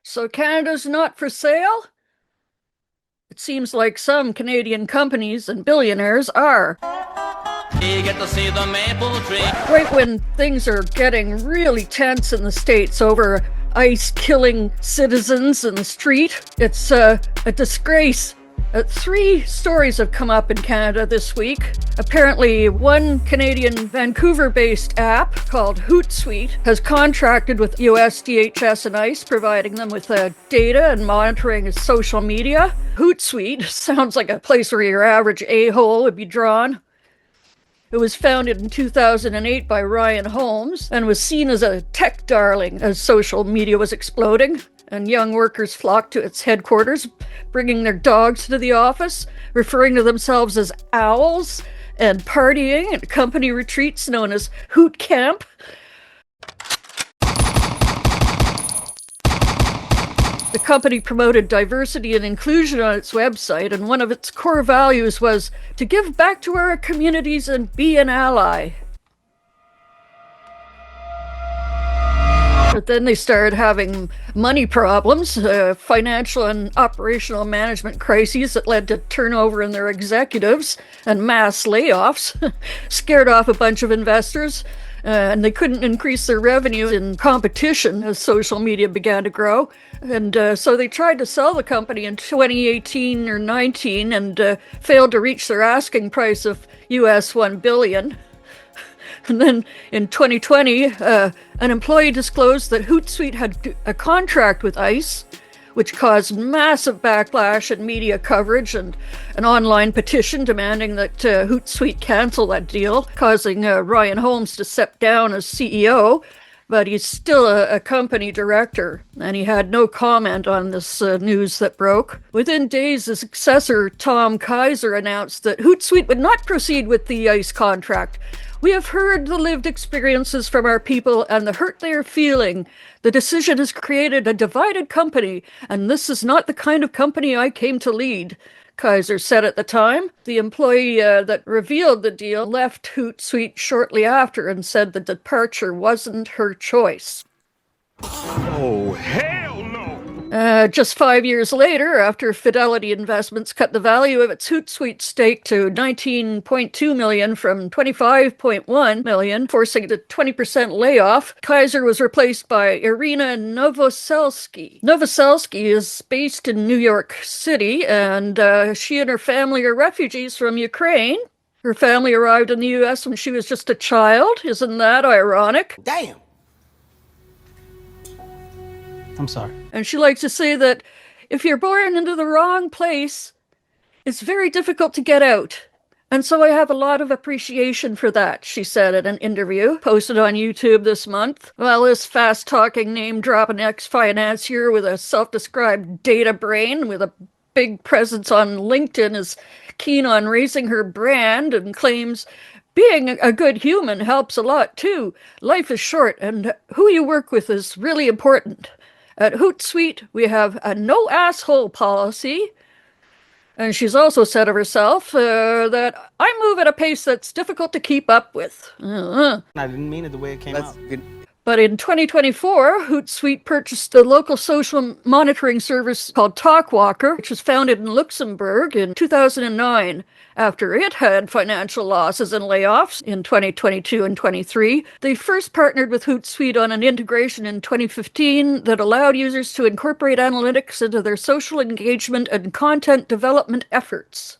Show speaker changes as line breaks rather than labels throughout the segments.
So Canada's not for sale? It seems like some Canadian companies and billionaires are.
You get to see the maple tree.
Right when things are getting really tense in the States over ICE killing citizens in the street, it's a disgrace. Three stories have come up in Canada this week. Apparently, one Canadian Vancouver-based app called Hootsuite has contracted with US DHS and ICE, providing them with data and monitoring of social media. Hootsuite sounds like a place where your average a-hole would be drawn. It was founded in 2008 by Ryan Holmes and was seen as a tech darling as social media was exploding, and young workers flocked to its headquarters, bringing their dogs to the office, referring to themselves as owls, and partying at company retreats known as Hoot Camp. The company promoted diversity and inclusion on its website, and one of its core values was to give back to our communities and be an ally. But then they started having money problems, financial and operational management crises that led to turnover in their executives and mass layoffs, scared off a bunch of investors, and they couldn't increase their revenue in competition as social media began to grow. And so they tried to sell the company in 2018 or 19 and failed to reach their asking price of US $1 billion. And then in 2020, an employee disclosed that Hootsuite had a contract with ICE, which caused massive backlash and media coverage and an online petition demanding that Hootsuite cancel that deal, causing Ryan Holmes to step down as CEO. But he's still a company director, and he had no comment on this news that broke. Within days, the successor, Tom Kaiser, announced that Hootsuite would not proceed with the ICE contract. We have heard the lived experiences from our people and the hurt they are feeling. The decision has created a divided company, and this is not the kind of company I came to lead, Kaiser said at the time. The employee that revealed the deal left Hootsuite shortly after and said the departure wasn't her choice.
Oh, hell no!
Just 5 years later, after Fidelity Investments cut the value of its Hootsuite stake to $19.2 million from $25.1 million, forcing a 20% layoff, Kaiser was replaced by Irina Novoselsky. Novoselsky is based in New York City, and she and her family are refugees from Ukraine. Her family arrived in the U.S. when she was just a child. Isn't that ironic?
Damn! I'm sorry.
And she likes to say that if you're born into the wrong place, it's very difficult to get out. And so I have a lot of appreciation for that, she said in an interview posted on YouTube this month. Well, this fast-talking, name-dropping ex-financier with a self-described data brain with a big presence on LinkedIn is keen on raising her brand and claims being a good human helps a lot too. Life is short, and who you work with is really important. At Hootsuite, we have a no asshole policy. And she's also said of herself that I move at a pace that's difficult to keep up with.
I didn't mean it the way it came out. Good.
But in 2024, Hootsuite purchased a local social monitoring service called Talkwalker, which was founded in Luxembourg in 2009. After it had financial losses and layoffs in 2022 and 23, they first partnered with Hootsuite on an integration in 2015 that allowed users to incorporate analytics into their social engagement and content development efforts.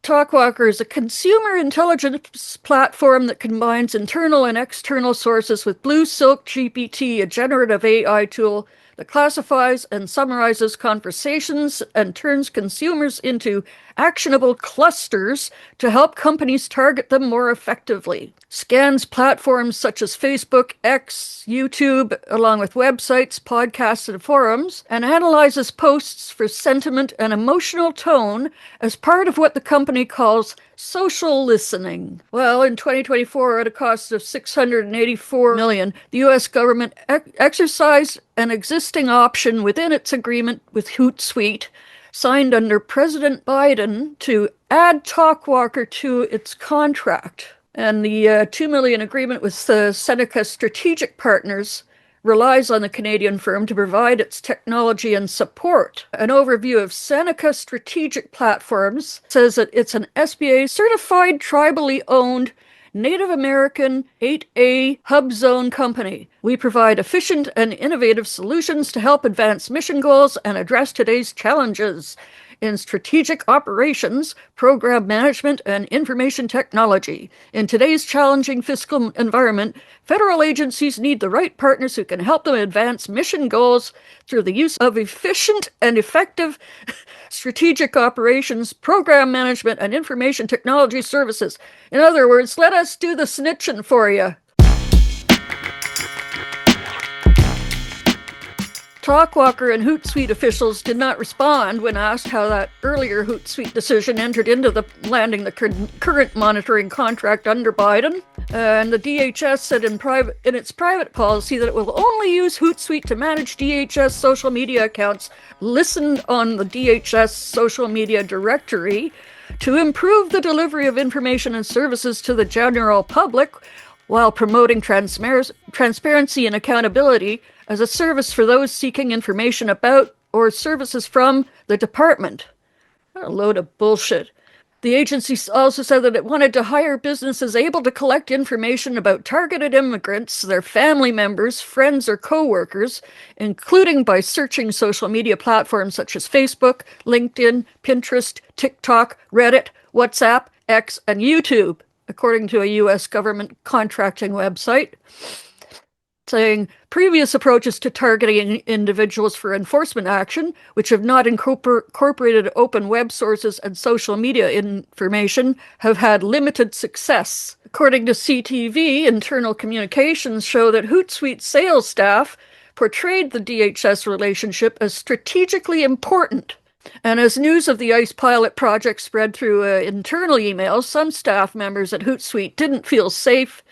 Talkwalker is a consumer intelligence platform that combines internal and external sources with Blue Silk GPT, a generative AI tool that classifies and summarizes conversations and turns consumers into actionable clusters to help companies target them more effectively. Scans platforms such as Facebook, X, YouTube, along with websites, podcasts, and forums, and analyzes posts for sentiment and emotional tone as part of what the company calls social listening. Well, in 2024, at a cost of $684 million, the U.S. government exercised an existing option within its agreement with Hootsuite, signed under President Biden, to add Talkwalker to its contract. And the $2 million agreement with Seneca Strategic Partners relies on the Canadian firm to provide its technology and support. An overview of Seneca Strategic Platforms says that it's an SBA-certified, tribally owned Native American 8A hub zone company. We provide efficient and innovative solutions to help advance mission goals and address today's challenges in strategic operations, program management, and information technology. In today's challenging fiscal environment, federal agencies need the right partners who can help them advance mission goals through the use of efficient and effective strategic operations, program management, and information technology services. In other words, let us do the snitching for you. Talkwalker and Hootsuite officials did not respond when asked how that earlier Hootsuite decision entered into the landing the current monitoring contract under Biden. And the DHS said in its private policy that it will only use Hootsuite to manage DHS social media accounts listed on the DHS social media directory to improve the delivery of information and services to the general public while promoting transparency and accountability as a service for those seeking information about or services from the department. What a load of bullshit. The agency also said that it wanted to hire businesses able to collect information about targeted immigrants, their family members, friends, or co-workers, including by searching social media platforms such as Facebook, LinkedIn, Pinterest, TikTok, Reddit, WhatsApp, X, and YouTube, according to a U.S. government contracting website, saying previous approaches to targeting individuals for enforcement action, which have not incorporated open web sources and social media information, have had limited success. According to CTV, internal communications show that Hootsuite sales staff portrayed the DHS relationship as strategically important. And as news of the ICE pilot project spread through internal emails, some staff members at Hootsuite didn't feel safe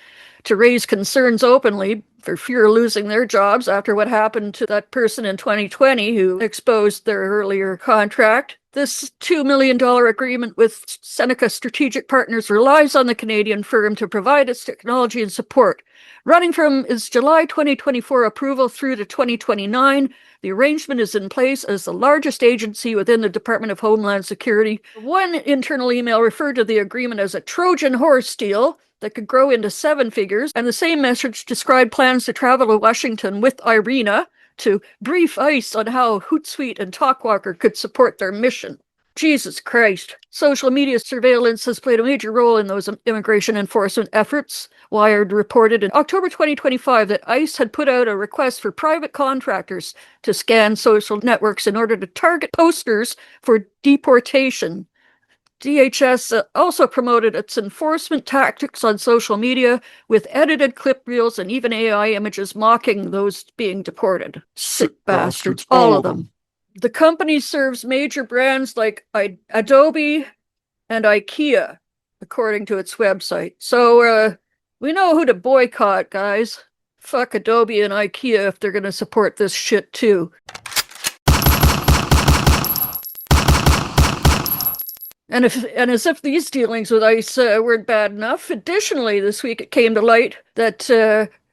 to raise concerns openly for fear of losing their jobs after what happened to that person in 2020 who exposed their earlier contract. This $2 million agreement with Seneca Strategic Partners relies on the Canadian firm to provide its technology and support. Running from its July 2024 approval through to 2029, the arrangement is in place as the largest agency within the Department of Homeland Security. One internal email referred to the agreement as a Trojan horse deal that could grow into 7 figures, and the same message described plans to travel to Washington with Irina to brief ICE on how Hootsuite and Talkwalker could support their mission. Jesus Christ. Social media surveillance has played a major role in those immigration enforcement efforts. Wired reported in October 2025 that ICE had put out a request for private contractors to scan social networks in order to target posters for deportation. DHS also promoted its enforcement tactics on social media with edited clip reels and even AI images mocking those being deported. Sick bastards, all of them. The company serves major brands like Adobe and IKEA, according to its website. So we know who to boycott, guys. Fuck Adobe and IKEA if they're going to support this shit too. And as if these dealings with ICE weren't bad enough, additionally, this week it came to light that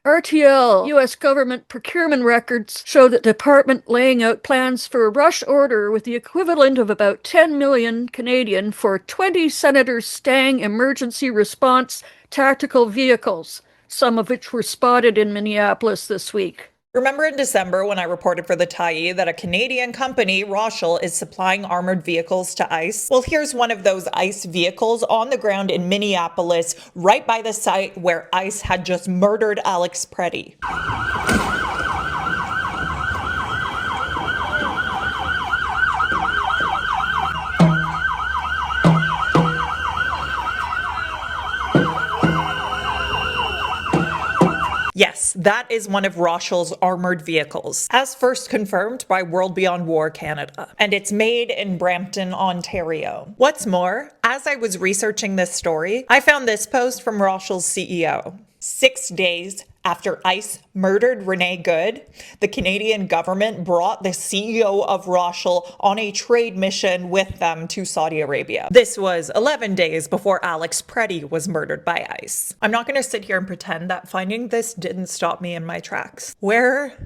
RTL, U.S. government procurement records show that the department laying out plans for a rush order with the equivalent of about 10 million Canadian for 20 Senator Stang emergency response tactical vehicles, some of which were spotted in Minneapolis this week.
Remember in December when I reported for the Tyee that a Canadian company, Rochelle, is supplying armored vehicles to ICE? Well, here's one of those ICE vehicles on the ground in Minneapolis, right by the site where ICE had just murdered Alex Preddy. Yes, that is one of Rochelle's armored vehicles, as first confirmed by World Beyond War Canada, and it's made in Brampton, Ontario. What's more, as I was researching this story, I found this post from Rochelle's CEO. 6 days After ICE murdered Renee Good, the Canadian government brought the CEO of Rothschild on a trade mission with them to Saudi Arabia. This was 11 days before Alex Preddy was murdered by ICE. I'm not going to sit here and pretend that finding this didn't stop me in my tracks. Where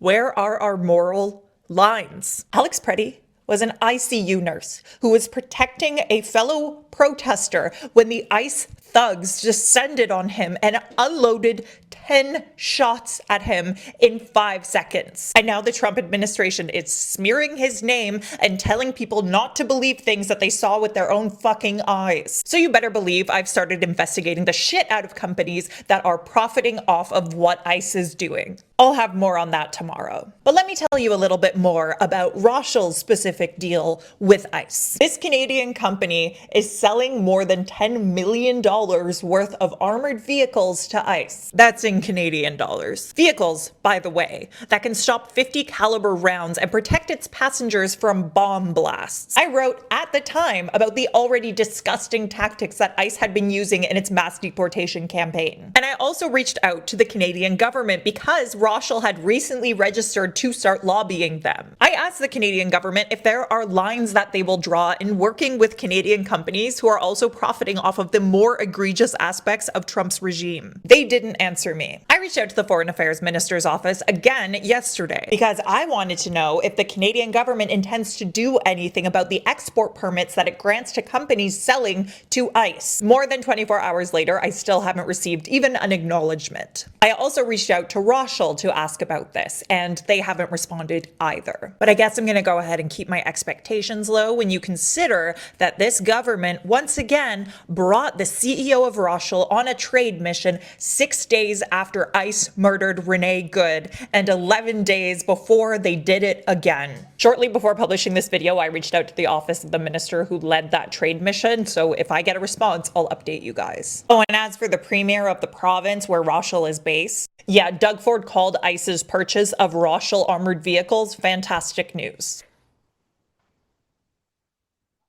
are our moral lines? Alex Preddy was an ICU nurse who was protecting a fellow protester when the ICE thugs descended on him and unloaded 10 shots at him in 5 seconds. And now the Trump administration is smearing his name and telling people not to believe things that they saw with their own fucking eyes. So you better believe I've started investigating the shit out of companies that are profiting off of what ICE is doing. I'll have more on that tomorrow. But let me tell you a little bit more about Rothschild's specific deal with ICE. This Canadian company is selling more than $10 million worth of armored vehicles to ICE. That's in Canadian dollars. Vehicles, by the way, that can stop 50 caliber rounds and protect its passengers from bomb blasts. I wrote at the time about the already disgusting tactics that ICE had been using in its mass deportation campaign. And I also reached out to the Canadian government because Rothschild had recently registered to start lobbying them. I asked the Canadian government if there are lines that they will draw in working with Canadian companies who are also profiting off of the more egregious aspects of Trump's regime. They didn't answer me. I reached out to the Foreign Affairs Minister's office again yesterday because I wanted to know if the Canadian government intends to do anything about the export permits that it grants to companies selling to ICE. More than 24 hours later, I still haven't received even an acknowledgement. I also reached out to Rothschild to ask about this, and they haven't responded either. But I guess I'm going to go ahead and keep my expectations low when you consider that this government once again brought the CEO of Rothschild on a trade mission 6 days after ICE murdered Renee Good and 11 days before they did it again. Shortly before publishing this video, I reached out to the office of the minister who led that trade mission, so if I get a response, I'll update you guys. Oh, and as for the premier of the province where Rothschild is based, yeah, Doug Ford called ICE's purchase of Rothschild armored vehicles fantastic news.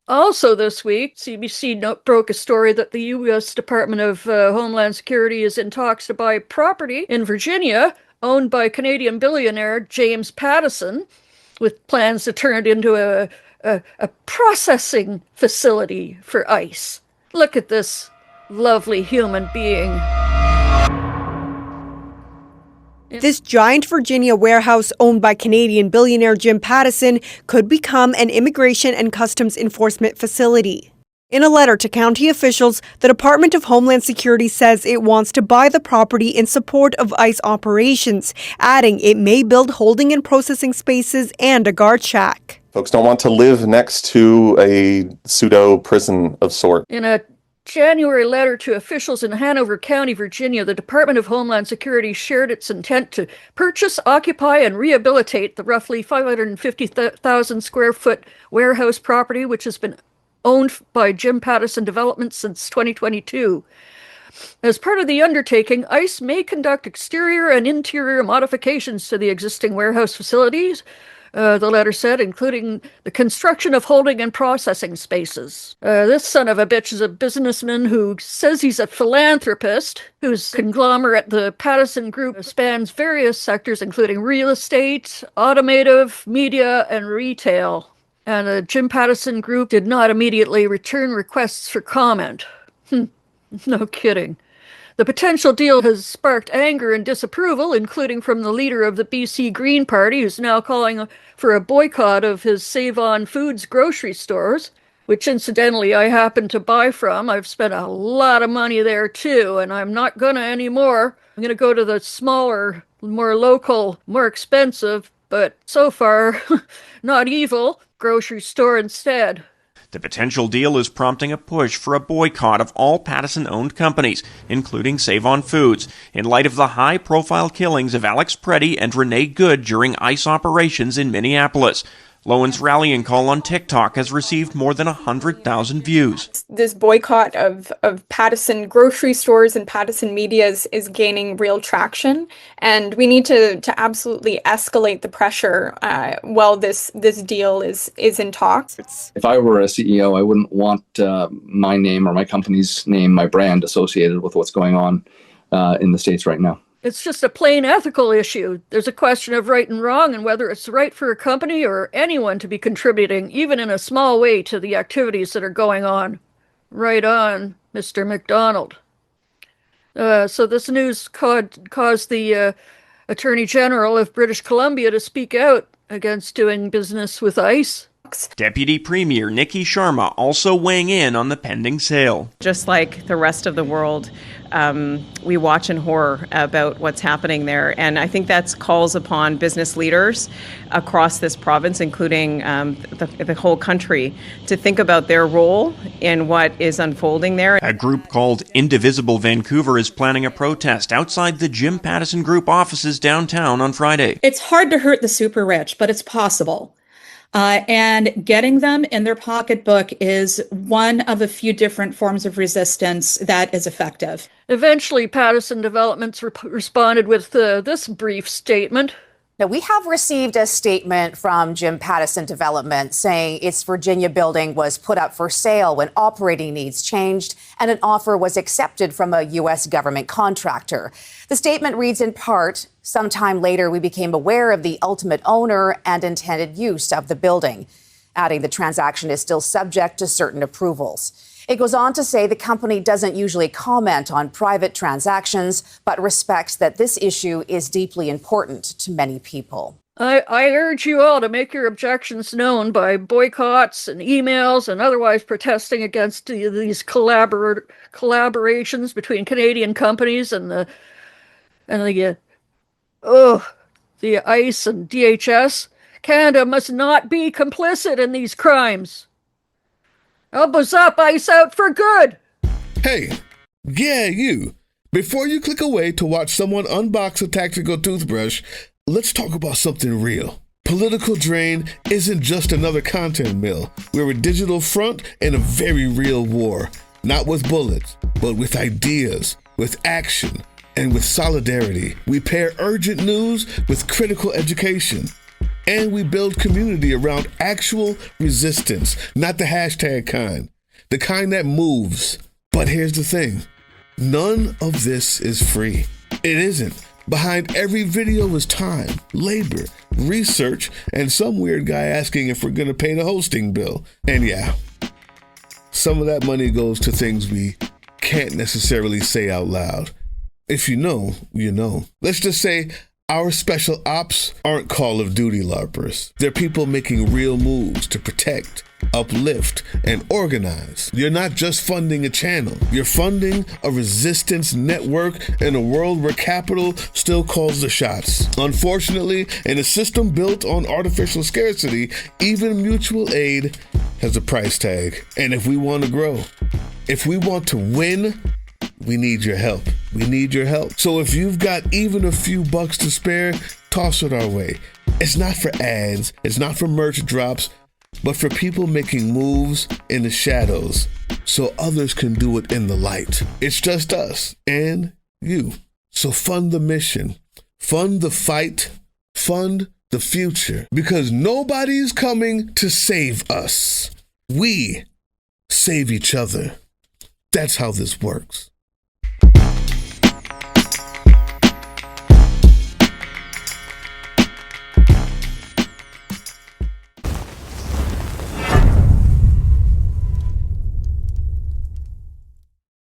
Also this week, CBC broke a story that the U.S. Department of Homeland Security is in talks to buy property in Virginia owned by Canadian billionaire James Pattison, with plans to turn it into a processing facility for ICE. Look at this lovely human being.
This giant Virginia warehouse owned by Canadian billionaire Jim Pattison could become an immigration and customs enforcement facility. In a letter to county officials, the Department of Homeland Security says it wants to buy the property in support of ICE operations, adding it may build holding and processing spaces and a guard shack.
Folks don't want to live next to a pseudo prison of sort.
In a January letter to officials in Hanover County, Virginia, the Department of Homeland Security shared its intent to purchase, occupy, and rehabilitate the roughly 550,000 square foot warehouse property, which has been owned by Jim Pattison Development since 2022. As part of the undertaking, ICE may conduct exterior and interior modifications to the existing warehouse facilities, the letter said, including the construction of holding and processing spaces. This son of a bitch is a businessman who says he's a philanthropist, whose conglomerate, the Pattison Group, spans various sectors, including real estate, automotive, media, and retail. And the Jim Pattison Group did not immediately return requests for comment. No kidding. The potential deal has sparked anger and disapproval, including from the leader of the BC Green Party, who's now calling for a boycott of his Save-On Foods grocery stores, which incidentally I happen to buy from. I've spent a lot of money there too, and I'm not gonna anymore. I'm gonna go to the smaller, more local, more expensive, but so far not evil, grocery store instead.
The potential deal is prompting a push for a boycott of all Pattison-owned companies, including Save-On Foods, in light of the high-profile killings of Alex Preddy and Renee Good during ICE operations in Minneapolis. Lowen's rallying call on TikTok has received more than 100,000 views.
This boycott of Pattison grocery stores and Pattison media is gaining real traction, and we need to absolutely escalate the pressure while this deal is in talks.
If I were a CEO, I wouldn't want my name or my company's name, my brand associated with what's going on in the States right now.
It's just a plain ethical issue. There's a question of right and wrong and whether it's right for a company or anyone to be contributing, even in a small way, to the activities that are going on. Right on, Mr. McDonald. So this news caused the Attorney General of British Columbia to speak out against doing business with ICE.
Deputy Premier Nikki Sharma also weighing in on the pending sale.
Just like the rest of the world, we watch in horror about what's happening there. And I think that calls upon business leaders across this province, including the whole country, to think about their role in what is unfolding there.
A group called Indivisible Vancouver is planning a protest outside the Jim Pattison Group offices downtown on Friday.
It's hard to hurt the super rich, but it's possible. And getting them in their pocketbook is one of a few different forms of resistance that is effective.
Eventually, Pattison Developments responded with this brief statement.
Now, we have received a statement from Jim Pattison Development saying its Virginia building was put up for sale when operating needs changed and an offer was accepted from a U.S. government contractor. The statement reads in part, sometime later we became aware of the ultimate owner and intended use of the building, adding the transaction is still subject to certain approvals. It goes on to say the company doesn't usually comment on private transactions, but respects that this issue is deeply important to many people.
I urge you all to make your objections known by boycotts and emails and otherwise protesting against these collaborations between Canadian companies and the ICE and DHS. Canada must not be complicit in these crimes. Elbows up, ICE out for good!
Hey, yeah, you. Before you click away to watch someone unbox a tactical toothbrush, let's talk about something real. Political Drain isn't just another content mill. We're a digital front in a very real war. Not with bullets, but with ideas, with action, and with solidarity. We pair urgent news with critical education. And we build community around actual resistance, not the hashtag kind, the kind that moves. But here's the thing, none of this is free. It isn't. Behind every video is time, labor, research, and some weird guy asking if we're gonna pay the hosting bill. And yeah, some of that money goes to things we can't necessarily say out loud. If you know, you know. Let's just say, our special ops aren't Call of Duty LARPers. They're people making real moves to protect, uplift, and organize. You're not just funding a channel. You're funding a resistance network in a world where capital still calls the shots. Unfortunately, in a system built on artificial scarcity, even mutual aid has a price tag. And if we want to grow, if we want to win, we need your help. We need your help. So if you've got even a few bucks to spare, toss it our way. It's not for ads, it's not for merch drops, but for people making moves in the shadows so others can do it in the light. It's just us and you. So fund the mission, fund the fight, fund the future, because nobody's coming to save us. We save each other. That's how this works.